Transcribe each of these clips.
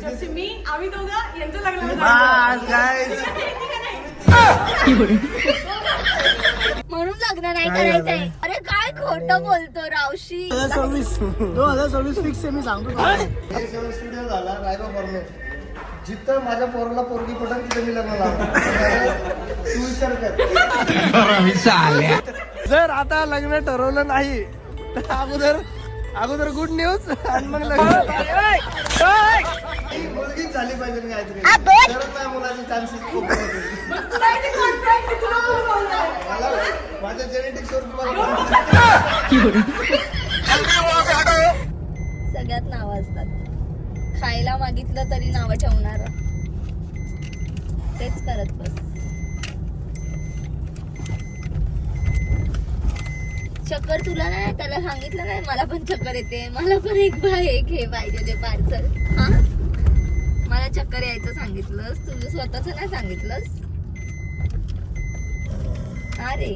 जसे मी आम्ही दोघं यांचं लग्न म्हणून लग्न नाही करायचंय. अरे काय खोटं बोलतो रावशी. 2026 फिक्स आहे मी सांगतो. स्टुडिओ झाला रायबा फॉर्म जिथं माझ्या पोराला पोरगी पटल तिथे मी लग्न लावणार. तू विचार कर. जर आता लग्न ठरवलं नाही तर अगोदर गुड न्यूज आणि मग मुलगीच झाली पाहिजे काहीतरी तरच नाही मुलाचे चान्सेस खूप माझ्या जेनेटिक्स सगळ्यात नावं असतात. खायला मागितलं तरी नावं ठेवणार. तेच करत बस. चक्कर तुला नाही, त्याला सांगितलं नाही मला पण चक्कर येते, मला पण एक हे पाहिजे ते पार्सल. हा मला चक्कर यायचं सांगितलंस, तुझं स्वतःच नाही सांगितलंस. अरे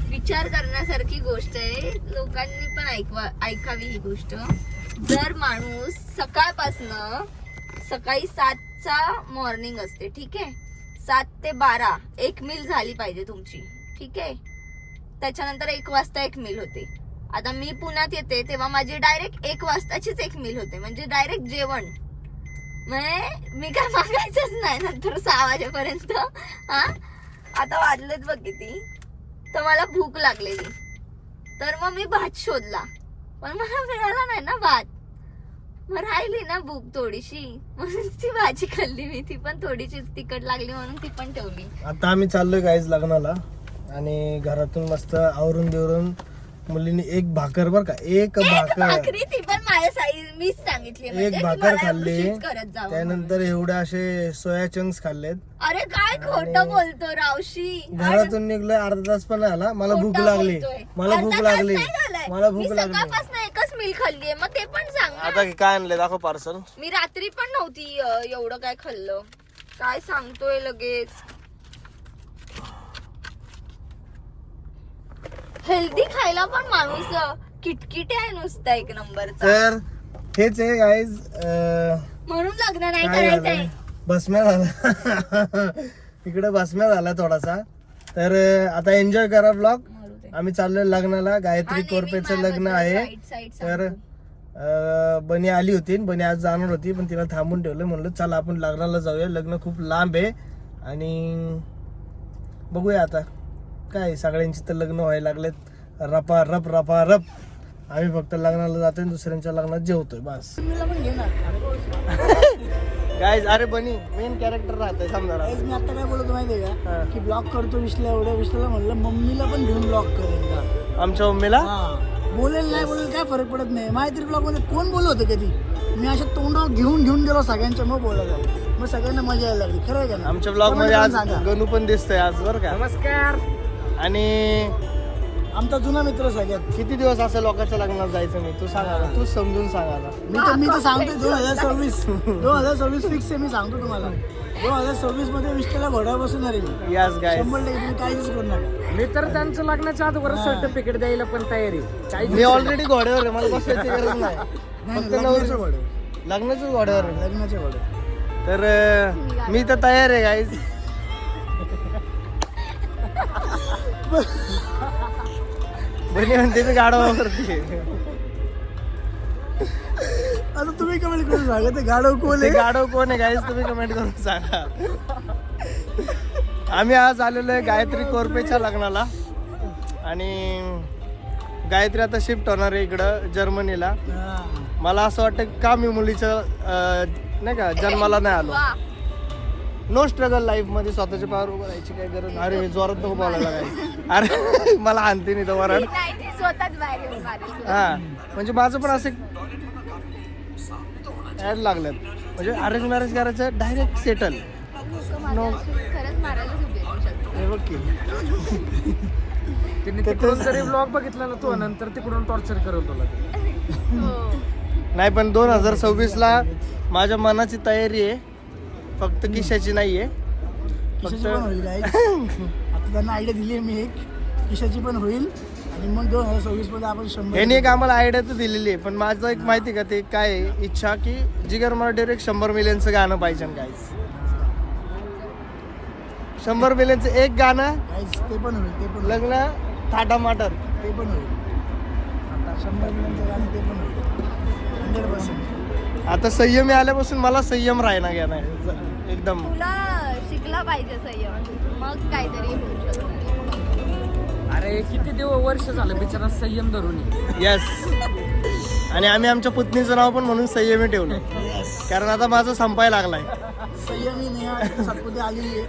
विचार करण्यासारखी गोष्ट आहे. लोकांनी पण ऐकावी ही गोष्ट. जर माणूस सकाळपासनं सकाळी 7चा मॉर्निंग असते, ठीक आहे, 7 ते 12 एक मील झाली पाहिजे तुमची, ठीक आहे. त्याच्यानंतर 1 वाजता एक मील होते. आता मी पुण्यात येते तेव्हा माझी डायरेक्ट 1 वाजताचीच एक मील होते, म्हणजे डायरेक्ट जेवण. म्हणजे मी काय मागायचंच नाही नंतर 6 वाजेपर्यंत. हा आता वाजलेत बघ किती. तर मला भूक लागलेली, तर मग मी भात शोधला, पण मला मिळाला नाही ना भात. मग राहिली ना भूक थोडीशी, म्हणून ती भाजी खाल्ली मी. ती पण थोडीशीच तिखट लागली म्हणून ती पण ठेवली. आता आम्ही चाललोय गाईज लग्नाला आणि घरातून मस्त आवरून बिवरून मुलीने एक भाकर बर का, एक भाकरी ती पण माझ्या साईज मीच सांगितली. एक भाकर खाल्ली. त्यानंतर एवढे असे सोया चंक्स खाल्लेत. अरे काय खोटं बोलतो रावशी. घरातून निघलोय अर्धा तास पण आला. मला भूक लागली, मला भूक लागली. सकाळपासून एकच मील खाल्लीये. मग ते पण सांग. आता काय आणले दाखव पार्सल. मी रात्री पण नव्हती एवढं काय खाल्लं. काय सांगतोय लगेच. हेल्दी खायला पण माणूस किटकिट आहे नुसता एक नंबरचा. तर हेच आहे गाईज. म्हणून लग्न नाही करायचंय. बसम्या झाला इकडे बसम्या झाला थोडासा. तर आता एन्जॉय करा ब्लॉग. आम्ही चाललोय लग्नाला. गायत्री कोरपेचं लग्न आहे. तर बनी आली होती, बनी आज जाणार होती पण तिला थांबून ठेवलं. म्हणलं चला आपण लग्नाला जाऊया. लग्न खूप लांब आहे आणि बघूया आता काय. सगळ्यांची तर लग्न व्हायला लागलेत रपा रप. आम्ही फक्त लग्नाला जातोय, दुसऱ्यांच्या लग्नात जेवतोय बस. गाईज अरे बनी मेन कॅरेक्टर राहतंय समजा. मी आता काय बोलतो माहितीये का, की ब्लॉग करतो विश्लेला म्हणलं मम्मीला पण घेऊन ब्लॉग करेन का. आमच्या मम्मीला बोलेल नाही बोलेल काय फरक पडत नाही. माझ्या ब्लॉग मध्ये कोण बोलत होतं कधी. मी अशा तोंडावर घेऊन गेलो सगळ्यांच्या, मग बोलायला मग सगळ्यांना मजा यायला लागली. खरं आहे का. आमच्या ब्लॉग मध्ये आज गणू पण दिसतोय आज बरं का. नमस्कार. आणि आमचा जुना मित्र सगळ्यात. किती दिवस असं लोकांच्या लग्नात जायचं मी. तू सांगा, तू समजून सांगा. मी तर सांगतो 2026 फिक्स आहे मी सांगतो तुम्हाला. 2026 मध्ये विष्टेला घोड्यावर बसून मी. यस गाईज 100% तुम्ही काहीच करू नका. मी तर त्यांचं लग्नाच्या अगोदर सर्टिफिकेट द्यायला पण तयारी. मी ऑलरेडी घोड्यावर आहे, मला बसायची गरज नाही. फक्त लग्नाच्या घोड्यावर. लग्नाच्याच घोड्यावर आहे. लग्नाच्या घोड्यावर. तर मी तर तयार आहे गाईज. बनी म्हणते मी गाडा वापरते. आता तुम्ही कमेंट करून सांगा ते गाडव कोण आहे. गाडव कोण आहे गाईज तुम्ही कमेंट करून सांगा. आम्ही आज आलेलो आहे गायत्री कोरपेच्या लग्नाला आणि गायत्री आता शिफ्ट होणार आहे इकडं जर्मनीला. मला असं वाटतं का मी मुलीचं नाही का जन्माला नाही आलो. नो स्ट्रगल लाईफ मध्ये स्वतःच्या पावर उभं राहायची काही गरज. अरे जोरात नको बोलायला काय. अरे मला आणते नाही तर वराड. हा म्हणजे माझं पण असं ऍड लागल्यात. म्हणजे अरेंज मॅरेज करायचं डायरेक्ट सेटल. नो तिकडून जरी ब्लॉग बघितला ना तू नंतर तिकडून टॉर्चर करत तुला. नाही पण 2026 ला माझ्या मनाची तयारी आहे, फक्त किशाची नाहीये. किशाची पण होईल आता त्यांना आयडिया दिली आहे मी एक. किशाची पण होईल आणि मग 2026 मध्ये आपण 100 यांनी एक आम्हाला आयडिया तर दिलेली आहे, पण माझं एक माहिती का ते काय आहे, इच्छा की जिगर मला डायरेक्ट 100 मिलियनचं गाणं पाहिजे गाईज. 100 मिलियनचं एक गाणं, Guys, ते पण होईल, ते पण होईल, लग्न थाटामाटर. ते पण होईल. आता 100 मिलियनचं गाणं ते पण होईल 100%. आता संयमी आल्यापासून मला संयम राहिना गेला नाही एकदम. तुला शिकला पाहिजे संयम, मग काहीतरी होऊ शकतं. अरे किती वर्ष झालं बिचारा संयम धरून आहे. येस. आणि आम्ही आमच्या पुतणीचं नाव पण म्हणून संयमी ठेवलं, कारण आता माझं संपायला लागलाय. संयमी नेहा सातपुते आलेली आहे,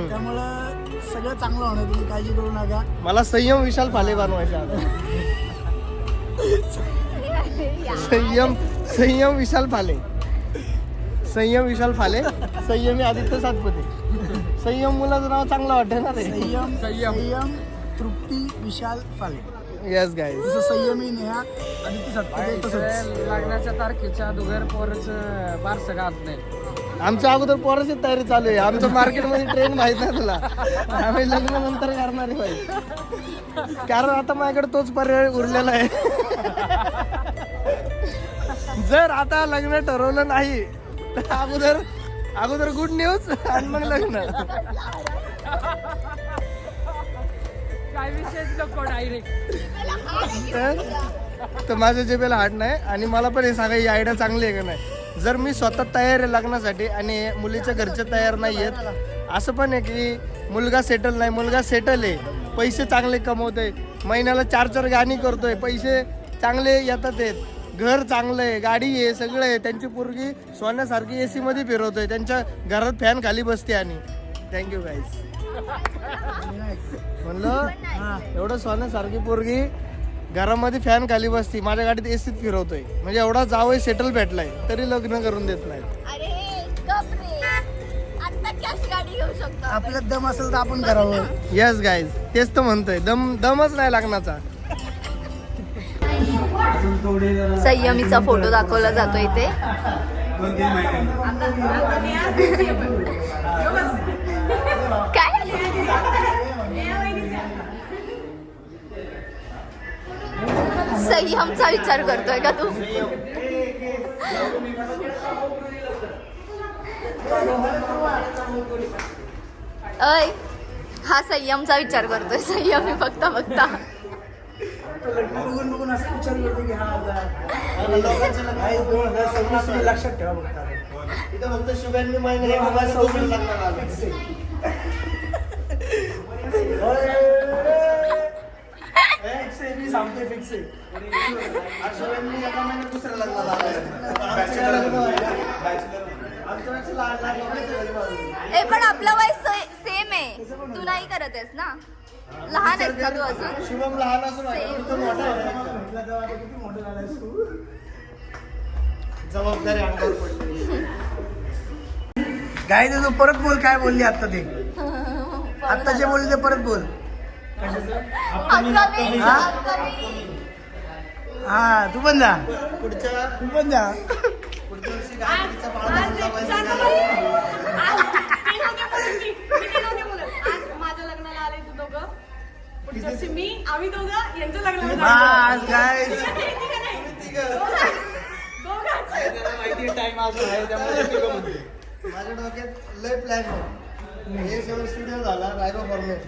त्यामुळं सगळं चांगलं होणार, तुम्ही काळजी करू नका. मला संयम विशाल फाले बनवायचे आता. संयम विशाल फाले, संयम विशाल फाले, संयमी आदित्य सातपुते. संयम मुलाचं नाव चांगलं वाटतं ना ते. संयम तृप्ती विशाल फाले. Yes guys. जसं संयमी नेहा आदित्य सातपुते तसंच. लग्नाच्या तारखेच्या अगोदर पोरच बारसं घात नाही. आमच्या अगोदर पोराची तयारी चालू आहे. आमचं मार्केटमध्ये ट्रेंड माहित नाही तुला. आम्ही लग्न नंतर करणार आहे भाई, कारण आता माझ्याकडे तोच पर्याय उरलेला आहे. जर आता लग्न ठरवलं नाही तर अगोदर गुड न्यूज आणि मग लग्न. काय विशेष नको डायरेक्ट. तर माझ्या जेबेला हात नाही. आणि मला पण हे सांगा, ही आयडिया चांगली आहे का नाही. जर मी स्वतः तयार आहे लग्नासाठी आणि मुलीच्या घरचे तयार नाही आहेत, असं पण आहे की मुलगा सेटल नाही, मुलगा सेटल आहे, पैसे चांगले कमवतोय, महिन्याला 4 गाणी करतोय, पैसे चांगले येतात आहेत, घर चांगलं आहे, गाडी आहे, सगळं आहे, त्यांची पोरगी सोन्यासारखी AC मध्ये फिरवतोय, त्यांच्या घरात फॅन खाली बसते. आणि थँक्यू गाईज. म्हणलं एवढं सोन्यासारखी पोरगी घरामध्ये फॅन खाली बसती, माझ्या गाडीत एसीत फिरवतोय, म्हणजे एवढा जावई सेटल भेटलाय तरी लग्न करून देत नाही. अरे गप रे, आता कॅश गाडी घेऊ शकतो. आपल्यात दम असेल तर आपण करावं. येस गाईज, तेच तर म्हणतोय, दमच नाही लग्नाचा. संयमीचा फोटो दाखवला जातो इथे. काय संयमचा विचार करतोय का तू? अय, हा संयमचा विचार करतोय. संयमी बघता बघून असं विचार करतो की हा आता 2026 लक्षात ठेवा बघता. इथं फक्त शुभेच्छा महिने मी सांगतोय फिक्स आहे. शुभेच्छा एका महिन्यात दुसऱ्या लग्नाला ए पण आपला वय सेम आहे, तू नाही करत आहेस ना, लहान आहेस ना तू अजून. शुभम लहान असून मोठा आहे. जबाबदारी अंगावर पडली. काय ते तू परत बोल, काय बोलली आता ते, आता जे बोलली ते परत बोल. हा तू पण जा, पुढच्या तू पण जा. पुढच्या वर्षी गायत्रीचा पाळणा आज माझ्या लग्नाला आले तू दोघं, पुढच्या वर्षी आम्ही दोघं यांचं लग्न. आज काय माझ्या डोक्यात लय प्लॅन आहे. हे सगळं स्टुडिओ झाला रायबा फॉर्मेट,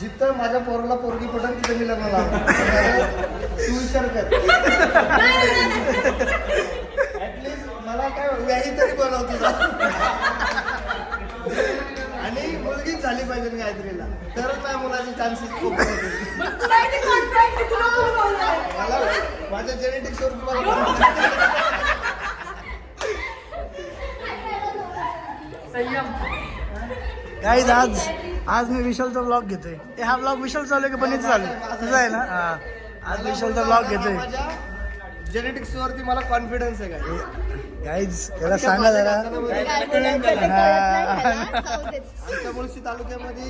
जिथं माझ्या पोराला पोरगी पडत तिथं मी लग्न लावणार. तू विचार कर, ऍटलीस्ट मला काय व्याही तरी बनव तुझा. आणि मुलगीच झाली पाहिजे गायत्रीला, तरच माझ्या मुलाचे चान्सेस खूप होते. मला माझ्या जेनेटिक्स वर गाईज आज मी विशालचा ब्लॉग घेतोय. हा ब्लॉग विशाल चालू आहे का पण चालू तुझा आहे ना. हा आज विशालचा ब्लॉग घेतोय. माझ्या जेनेटिक्स वरती मला कॉन्फिडन्स आहे. गाईज त्याला सांगा जरा. आमच्या मुळशी तालुक्यामध्ये